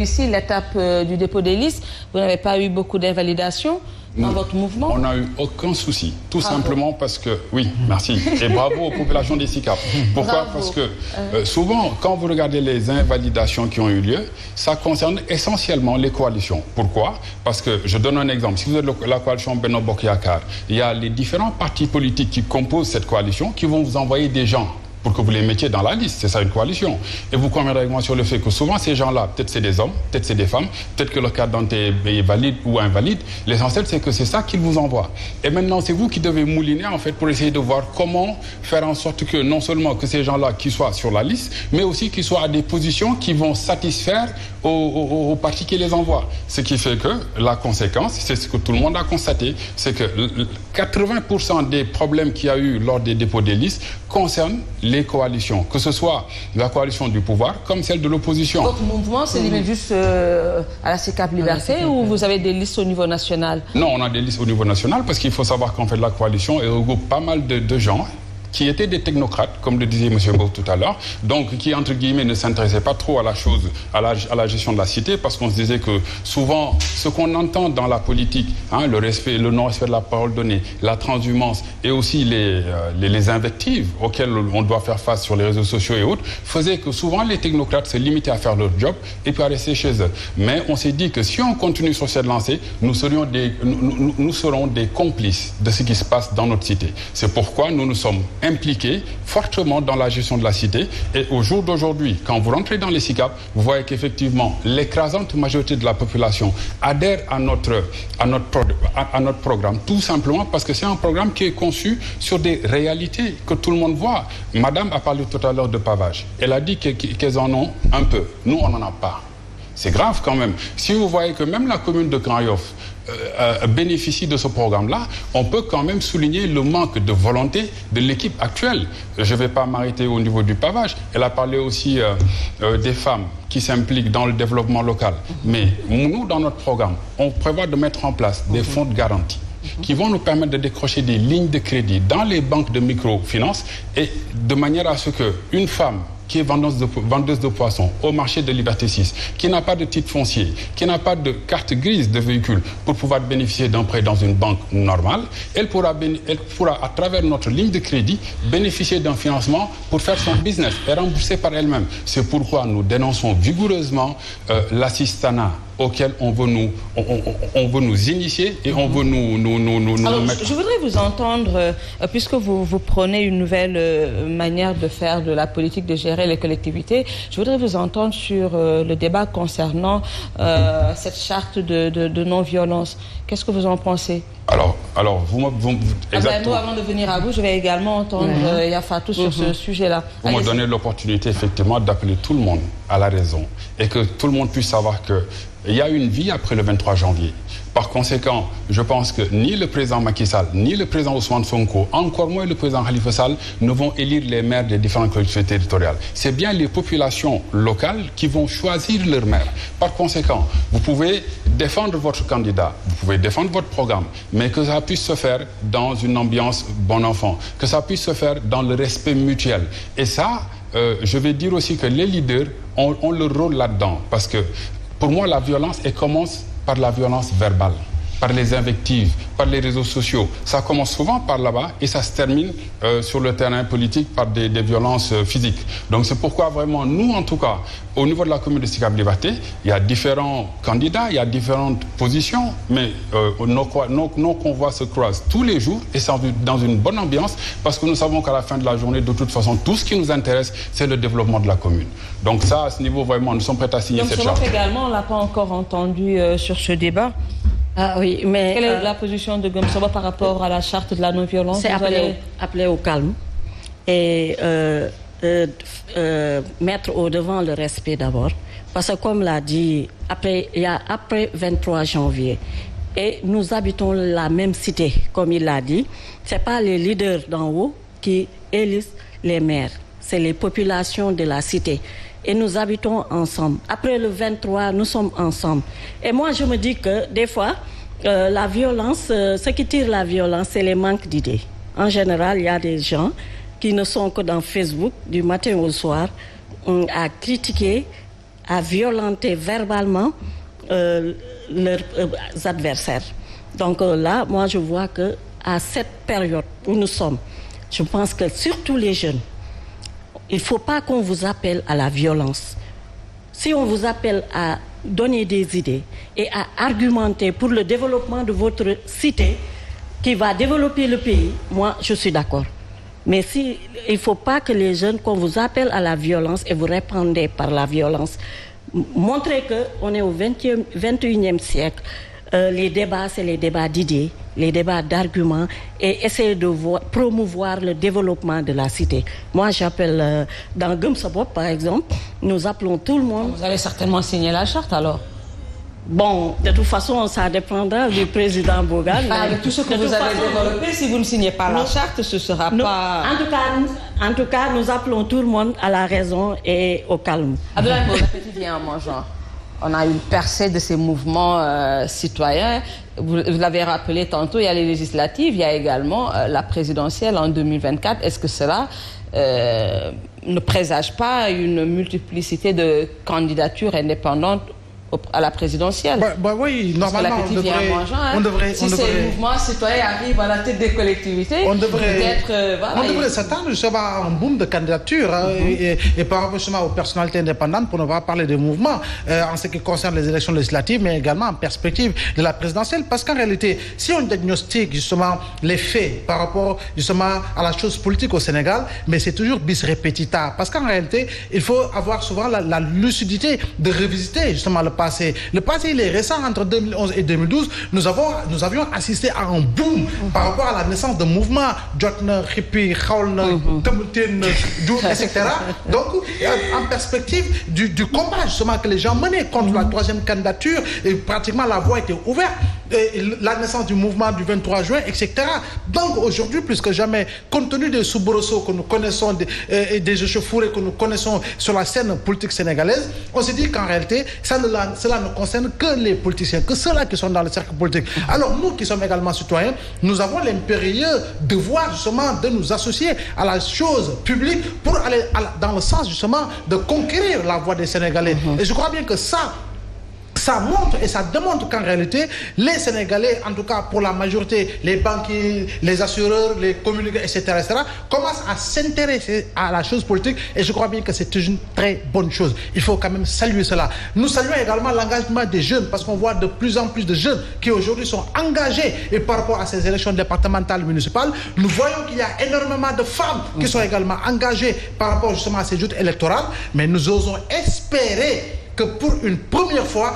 Ici, l'étape du dépôt des listes, vous n'avez pas eu beaucoup d'invalidation dans votre mouvement? On n'a eu aucun souci, tout simplement parce que, oui, merci, et bravo aux populations des SICAP. Pourquoi? Parce que souvent, quand vous regardez les invalidations qui ont eu lieu, ça concerne essentiellement les coalitions. Pourquoi? Parce que, je donne un exemple, si vous êtes la coalition Benno Bokk Yakaar, il y a les différents partis politiques qui composent cette coalition qui vont vous envoyer des gens pour que vous les mettiez dans la liste. C'est ça une coalition. Et vous conviendrez avec moi sur le fait que souvent ces gens-là, peut-être c'est des hommes, peut-être c'est des femmes, peut-être que le carte d'identité est valide ou invalide. L'essentiel, c'est que c'est ça qu'ils vous envoient. Et maintenant, c'est vous qui devez mouliner en fait pour essayer de voir comment faire en sorte que non seulement que ces gens-là qui soient sur la liste, mais aussi qu'ils soient à des positions qui vont satisfaire aux partis qui les envoient. Ce qui fait que la conséquence, c'est ce que tout le monde a constaté, c'est que 80% des problèmes qu'il y a eu lors des dépôts des listes concernent les coalitions, que ce soit la coalition du pouvoir comme celle de l'opposition. Votre mouvement se limite juste à la SICAP Liberté ou vous avez des listes au niveau national? Non, on a des listes au niveau national parce qu'il faut savoir qu'en fait la coalition regroupe pas mal de gens qui étaient des technocrates, comme le disait M. Beau tout à l'heure, donc qui, entre guillemets, ne s'intéressaient pas trop à la chose, à la gestion de la cité, parce qu'on se disait que souvent, ce qu'on entend dans la politique, le respect, le non-respect de la parole donnée, la transhumance et aussi les invectives auxquelles on doit faire face sur les réseaux sociaux et autres, faisait que souvent les technocrates se limitaient à faire leur job et puis à rester chez eux. Mais on s'est dit que si on continue sur cette lancée, nous serons des complices de ce qui se passe dans notre cité. C'est pourquoi nous sommes impliqués fortement dans la gestion de la cité. Et au jour d'aujourd'hui, quand vous rentrez dans les SICAP, vous voyez qu'effectivement, l'écrasante majorité de la population adhère à notre programme, tout simplement parce que c'est un programme qui est conçu sur des réalités que tout le monde voit. Madame a parlé tout à l'heure de pavage. Elle a dit qu'elles en ont un peu. Nous, on n'en a pas. C'est grave quand même. Si vous voyez que même la commune de Grand Yoff bénéficie de ce programme-là, on peut quand même souligner le manque de volonté de l'équipe actuelle. Je ne vais pas m'arrêter au niveau du pavage. Elle a parlé aussi des femmes qui s'impliquent dans le développement local. Mais nous, dans notre programme, on prévoit de mettre en place des fonds de garantie qui vont nous permettre de décrocher des lignes de crédit dans les banques de microfinance et de manière à ce qu'une femme qui est vendeuse de poissons au marché de Liberté 6, qui n'a pas de titre foncier, qui n'a pas de carte grise de véhicule pour pouvoir bénéficier d'un prêt dans une banque normale, elle pourra, à travers notre ligne de crédit, bénéficier d'un financement pour faire son business et rembourser par elle-même. C'est pourquoi nous dénonçons vigoureusement l'assistanat auquel on veut nous initier et on veut nous Alors, mettre... Je voudrais vous entendre, puisque vous prenez une nouvelle manière de faire de la politique, de gérer les collectivités, je voudrais vous entendre sur le débat concernant cette charte de non-violence. Qu'est-ce que vous en pensez? Alors, exactement. Avant de venir à vous, je vais également entendre Yafatou sur ce sujet-là. Vous me donnez l'opportunité, effectivement, d'appeler tout le monde à la raison et que tout le monde puisse savoir qu'il y a une vie après le 23 janvier. Par conséquent, je pense que ni le président Macky Sall, ni le président Ousmane Sonko, encore moins le président Khalifa Sall, ne vont élire les maires des différentes collectivités territoriales. C'est bien les populations locales qui vont choisir leur maire. Par conséquent, vous pouvez défendre votre candidat, vous pouvez défendre votre programme, mais que ça puisse se faire dans une ambiance bon enfant, que ça puisse se faire dans le respect mutuel. Et ça, je vais dire aussi que les leaders ont leur rôle là-dedans, parce que pour moi, la violence, elle commence par la violence verbale, par les invectives, par les réseaux sociaux. Ça commence souvent par là-bas et ça se termine sur le terrain politique par des violences physiques. Donc c'est pourquoi vraiment, nous en tout cas, au niveau de la commune de SICAP Liberté, il y a différents candidats, il y a différentes positions, mais nos convois se croisent tous les jours et c'est dans une bonne ambiance parce que nous savons qu'à la fin de la journée, de toute façon, tout ce qui nous intéresse, c'est le développement de la commune. Donc ça, à ce niveau, vraiment, nous sommes prêts à signer cette charte. Donc également, on ne l'a pas encore entendu sur ce débat. Ah oui, mais... Quelle est la position de Gomsoba par rapport à la charte de la non-violence? C'est appeler au calme et mettre au devant le respect d'abord. Parce que comme l'a dit, il y a après 23 janvier, et nous habitons la même cité, comme il l'a dit, ce n'est pas les leaders d'en haut qui élisent les maires, c'est les populations de la cité. Et nous habitons ensemble. Après le 23, nous sommes ensemble. Et moi, je me dis que des fois, la violence, ce qui tire la violence, c'est les manques d'idées. En général, il y a des gens qui ne sont que dans Facebook, du matin au soir, à critiquer, à violenter verbalement leurs adversaires. Donc là, moi je vois que à cette période où nous sommes, je pense que surtout les jeunes, il ne faut pas qu'on vous appelle à la violence. Si on vous appelle à donner des idées et à argumenter pour le développement de votre cité qui va développer le pays, moi je suis d'accord. Mais il ne faut pas que les jeunes, qu'on vous appelle à la violence et vous répondez par la violence. Montrez qu'on est au 21e siècle. Les débats, c'est les débats d'idées, les débats d'arguments et essayer de promouvoir le développement de la cité. Moi, j'appelle, dans Gëm Sa Bopp, par exemple, nous appelons tout le monde... Vous allez certainement signer la charte, alors? Bon, de toute façon, ça dépendra du président Bougane. Avec tout ce que vous avez développé, si vous ne signez pas la charte, ce ne sera pas... En tout cas, nous appelons tout le monde à la raison et au calme. Abdoulaye Mbow, l'appétit vient en mangeant. On a une percée de ces mouvements citoyens. Vous l'avez rappelé tantôt, il y a les législatives, il y a également la présidentielle en 2024. Est-ce que cela ne présage pas une multiplicité de candidatures indépendantes à la présidentielle? Oui, normalement, on devrait... Si ces mouvements citoyens arrivent à la tête des collectivités, on devrait s'attendre justement à un boom de candidatures et par rapport justement aux personnalités indépendantes, pour ne pas parler de mouvements en ce qui concerne les élections législatives, mais également en perspective de la présidentielle. Parce qu'en réalité, si on diagnostique justement les faits par rapport justement à la chose politique au Sénégal, mais c'est toujours bis repetita. Parce qu'en réalité, il faut avoir souvent la lucidité de revisiter justement le passé. Le passé, il est récent. Entre 2011 et 2012, nous avions assisté à un boom par rapport à la naissance de mouvements, Jotna, Hippie, Khaolna, Temutine, etc. Donc, en perspective du combat justement que les gens menaient contre la troisième candidature, et pratiquement la voie était ouverte. Et la naissance du mouvement du 23 juin, etc. Donc aujourd'hui, plus que jamais, compte tenu des soubresauts que nous connaissons, des échauffourées que nous connaissons sur la scène politique sénégalaise, on s'est dit qu'en réalité, cela ne concerne que les politiciens, que ceux-là qui sont dans le cercle politique. Alors nous qui sommes également citoyens, nous avons l'impérieux devoir justement de nous associer à la chose publique pour aller dans le sens justement de conquérir la voix des Sénégalais. Et je crois bien que ça montre et ça démontre qu'en réalité, les Sénégalais, en tout cas pour la majorité, les banquiers, les assureurs, les communicants, etc., commencent à s'intéresser à la chose politique, et je crois bien que c'est une très bonne chose. Il faut quand même saluer cela. Nous saluons également l'engagement des jeunes, parce qu'on voit de plus en plus de jeunes qui aujourd'hui sont engagés, et par rapport à ces élections départementales, municipales, nous voyons qu'il y a énormément de femmes qui sont également engagées par rapport justement à ces joutes électorales, mais nous osons espérer que pour une première fois,